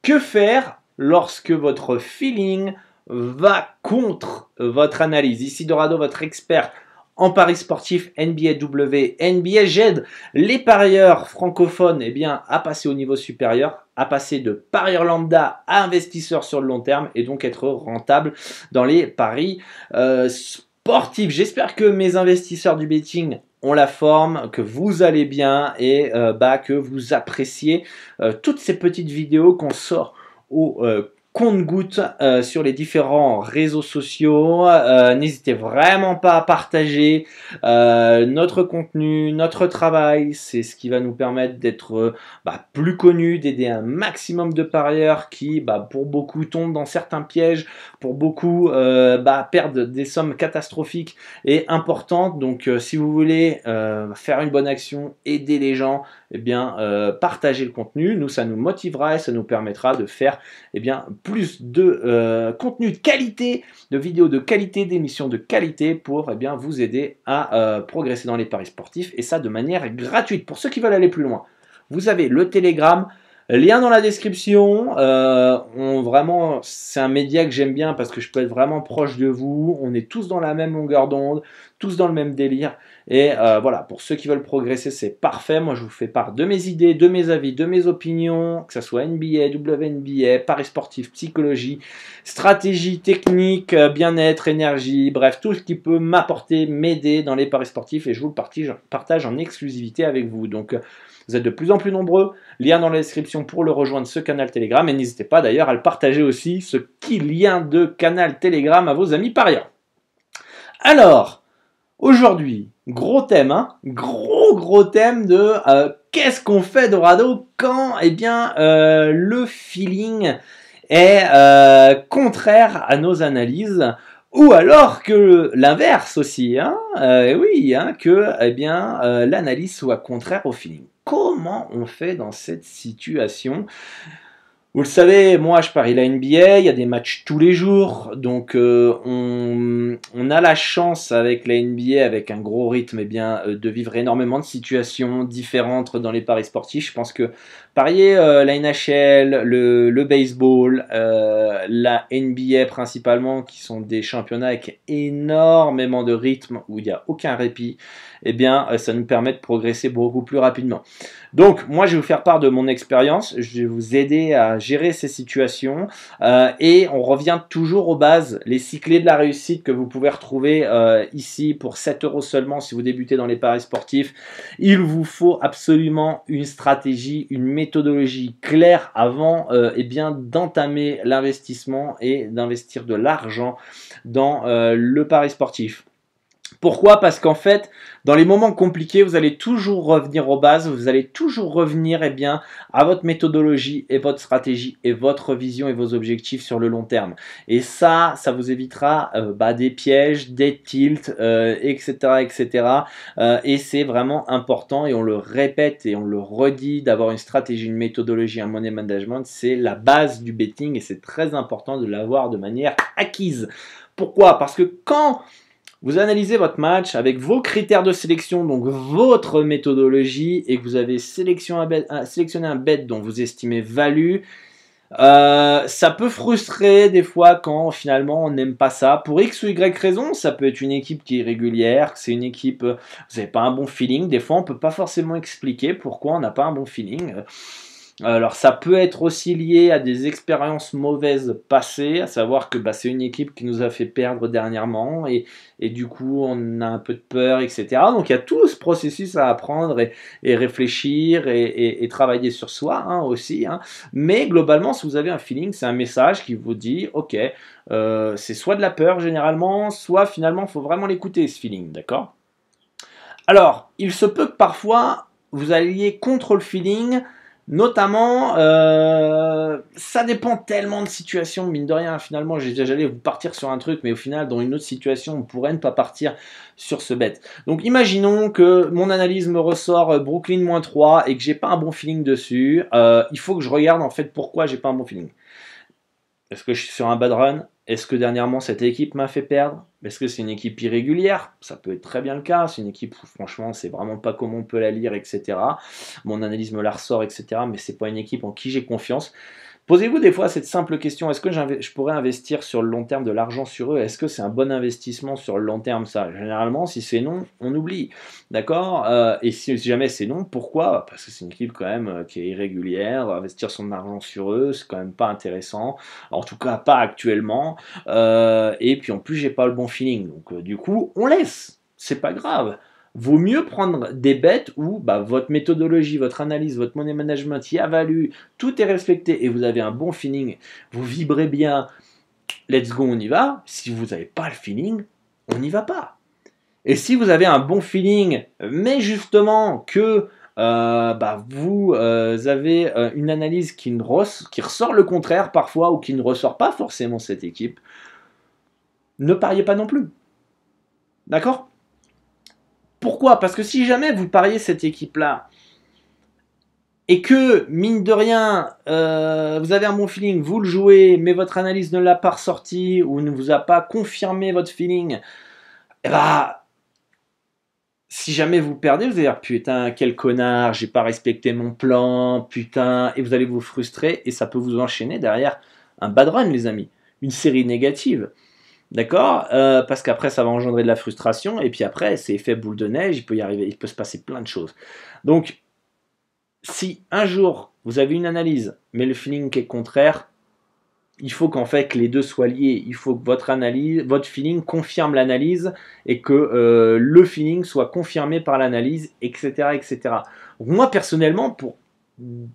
Que faire lorsque votre feeling va contre votre analyse? Ici Dorado, votre expert en paris sportif NBA W, NBA. J'aide les parieurs francophones à passer au niveau supérieur, à passer de parieurs lambda à investisseurs sur le long terme et donc être rentable dans les paris sportifs. J'espère que mes investisseurs du betting ont la forme, que vous allez bien et que vous appréciez toutes ces petites vidéos qu'on sort au compte-gouttes sur les différents réseaux sociaux. N'hésitez vraiment pas à partager notre contenu, notre travail. C'est ce qui va nous permettre d'être plus connus, d'aider un maximum de parieurs qui, pour beaucoup, tombent dans certains pièges, pour beaucoup, perdent des sommes catastrophiques et importantes. Donc, si vous voulez faire une bonne action, aider les gens, partagez le contenu. Nous, ça nous motivera et ça nous permettra de faire plus de contenu de qualité, de vidéos de qualité, d'émissions de qualité pour vous aider à progresser dans les paris sportifs et ça de manière gratuite. Pour ceux qui veulent aller plus loin, vous avez le Telegram, lien dans la description. Vraiment, c'est un média que j'aime bien parce que je peux être vraiment proche de vous. On est tous dans la même longueur d'onde, tous dans le même délire. Et voilà, pour ceux qui veulent progresser, c'est parfait. Moi, je vous fais part de mes idées, de mes avis, de mes opinions, que ce soit NBA, WNBA, paris sportif, psychologie, stratégie, technique, bien-être, énergie, bref, tout ce qui peut m'apporter, m'aider dans les paris sportifs. Et je vous le partage en exclusivité avec vous. Donc, vous êtes de plus en plus nombreux. Lien dans la description pour le rejoindre, ce canal Telegram. Et n'hésitez pas d'ailleurs à le partager aussi, ce petit lien de canal Telegram à vos amis parieurs. Alors, aujourd'hui, gros thème, gros thème de qu'est-ce qu'on fait Dorado quand le feeling est contraire à nos analyses ou alors que l'inverse aussi, que l'analyse soit contraire au feeling. Comment on fait dans cette situation? Vous le savez, moi je parie la NBA, il y a des matchs tous les jours, donc on a la chance avec la NBA, avec un gros rythme, de vivre énormément de situations différentes dans les paris sportifs. Je pense que parier la NHL, le baseball, la NBA principalement, qui sont des championnats avec énormément de rythme, où il n'y a aucun répit, ça nous permet de progresser beaucoup plus rapidement. Donc, moi, je vais vous faire part de mon expérience, je vais vous aider à gérer ces situations et on revient toujours aux bases, les 6 clés de la réussite que vous pouvez retrouver ici pour 7 € seulement si vous débutez dans les paris sportifs. Il vous faut absolument une stratégie, une méthodologie claire avant d'entamer l'investissement et d'investir de l'argent dans le pari sportif. Pourquoi? Parce qu'en fait, dans les moments compliqués, vous allez toujours revenir aux bases, vous allez toujours revenir à votre méthodologie et votre stratégie et votre vision et vos objectifs sur le long terme. Et ça vous évitera des pièges, des tilts, etc. Et c'est vraiment important et on le répète et on le redit d'avoir une stratégie, une méthodologie, un money management. C'est la base du betting et c'est très important de l'avoir de manière acquise. Pourquoi? Parce que quand vous analysez votre match avec vos critères de sélection, donc votre méthodologie, et que vous avez sélectionné un bet dont vous estimez value, ça peut frustrer des fois quand finalement on n'aime pas ça. Pour X ou Y raison, ça peut être une équipe qui est régulière, c'est une équipe, vous n'avez pas un bon feeling. Des fois, on ne peut pas forcément expliquer pourquoi on n'a pas un bon feeling. Alors ça peut être aussi lié à des expériences mauvaises passées, à savoir que c'est une équipe qui nous a fait perdre dernièrement et du coup on a un peu de peur, etc. Donc il y a tout ce processus à apprendre et réfléchir et travailler sur soi aussi. Mais globalement, si vous avez un feeling, c'est un message qui vous dit ok, c'est soit de la peur généralement, soit finalement il faut vraiment l'écouter ce feeling, d'accord? Alors il se peut que parfois vous alliez contre le feeling. Notamment, ça dépend tellement de situations, mine de rien, finalement, j'allais vous partir sur un truc, mais au final, dans une autre situation, on pourrait ne pas partir sur ce bet. Donc, imaginons que mon analyse me ressort Brooklyn -3 et que j'ai pas un bon feeling dessus. Il faut que je regarde, en fait, pourquoi j'ai pas un bon feeling. Est-ce que je suis sur un bad run? Est-ce que dernièrement cette équipe m'a fait perdre? Est-ce que c'est une équipe irrégulière? Ça peut être très bien le cas. C'est une équipe où franchement c'est vraiment pas comme on peut la lire, etc. Mon analyse me la ressort, etc. Mais c'est pas une équipe en qui j'ai confiance. Posez-vous des fois cette simple question, est-ce que je pourrais investir sur le long terme de l'argent sur eux? Est-ce que c'est un bon investissement sur le long terme ça? Généralement, si c'est non, on oublie. D'accord? Et si jamais c'est non, pourquoi? Parce que c'est une équipe quand même qui est irrégulière, investir son argent sur eux, c'est quand même pas intéressant. En tout cas, pas actuellement. Et puis en plus, j'ai pas le bon feeling. Donc du coup, on laisse. C'est pas grave. Vaut mieux prendre des bets où bah, votre méthodologie, votre analyse, votre money management y a valu, tout est respecté et vous avez un bon feeling, vous vibrez bien, let's go, on y va. Si vous n'avez pas le feeling, on n'y va pas. Et si vous avez un bon feeling, mais justement que bah, vous avez une analyse qui ressort le contraire parfois ou qui ne ressort pas forcément cette équipe, ne pariez pas non plus. D'accord? Pourquoi? Parce que si jamais vous pariez cette équipe-là, et que, mine de rien, vous avez un bon feeling, vous le jouez, mais votre analyse ne l'a pas ressorti, ou ne vous a pas confirmé votre feeling, et bah, si jamais vous perdez, vous allez dire, putain, quel connard, j'ai pas respecté mon plan, putain, et vous allez vous frustrer, et ça peut vous enchaîner derrière un bad run, les amis, une série négative. D'accord? Parce qu'après, ça va engendrer de la frustration, et puis après, c'est effet boule de neige, il peut se passer plein de choses. Donc, si un jour, vous avez une analyse, mais le feeling est contraire, il faut qu'en fait que les deux soient liés. Il faut que votre feeling confirme l'analyse, et que le feeling soit confirmé par l'analyse, etc., etc. Donc moi, personnellement, pour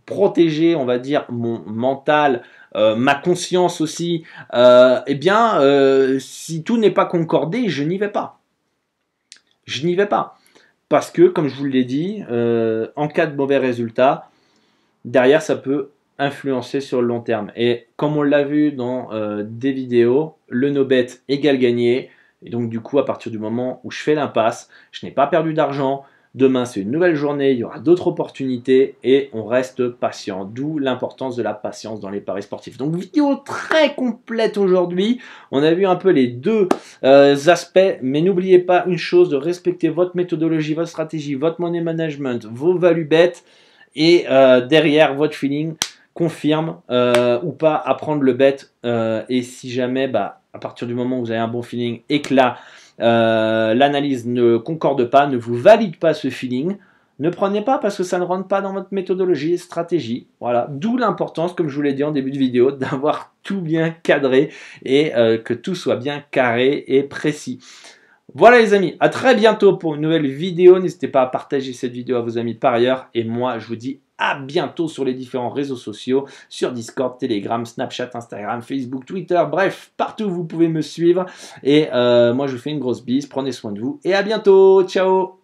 protéger, on va dire, mon mental, ma conscience aussi, eh bien, si tout n'est pas concordé, je n'y vais pas. Je n'y vais pas. Parce que, comme je vous l'ai dit, en cas de mauvais résultat, derrière, ça peut influencer sur le long terme. Et comme on l'a vu dans des vidéos, le no-bet égale gagné. Et donc, du coup, à partir du moment où je fais l'impasse, je n'ai pas perdu d'argent. Demain, c'est une nouvelle journée, il y aura d'autres opportunités et on reste patient. D'où l'importance de la patience dans les paris sportifs. Donc, vidéo très complète aujourd'hui. On a vu un peu les deux aspects, mais n'oubliez pas une chose, de respecter votre méthodologie, votre stratégie, votre money management, vos value bets et derrière, votre feeling confirme ou pas à prendre le bet. Et si jamais, bah, à partir du moment où vous avez un bon feeling et que là, l'analyse ne concorde pas, ne vous valide pas ce feeling, ne prenez pas parce que ça ne rentre pas dans votre méthodologie et stratégie. Voilà, d'où l'importance, comme je vous l'ai dit en début de vidéo, d'avoir tout bien cadré et que tout soit bien carré et précis. Voilà les amis, à très bientôt pour une nouvelle vidéo. N'hésitez pas à partager cette vidéo à vos amis par ailleurs. Et moi, je vous dis à bientôt sur les différents réseaux sociaux, sur Discord, Telegram, Snapchat, Instagram, Facebook, Twitter, bref, partout vous pouvez me suivre. Et moi, je vous fais une grosse bise, prenez soin de vous et à bientôt, ciao!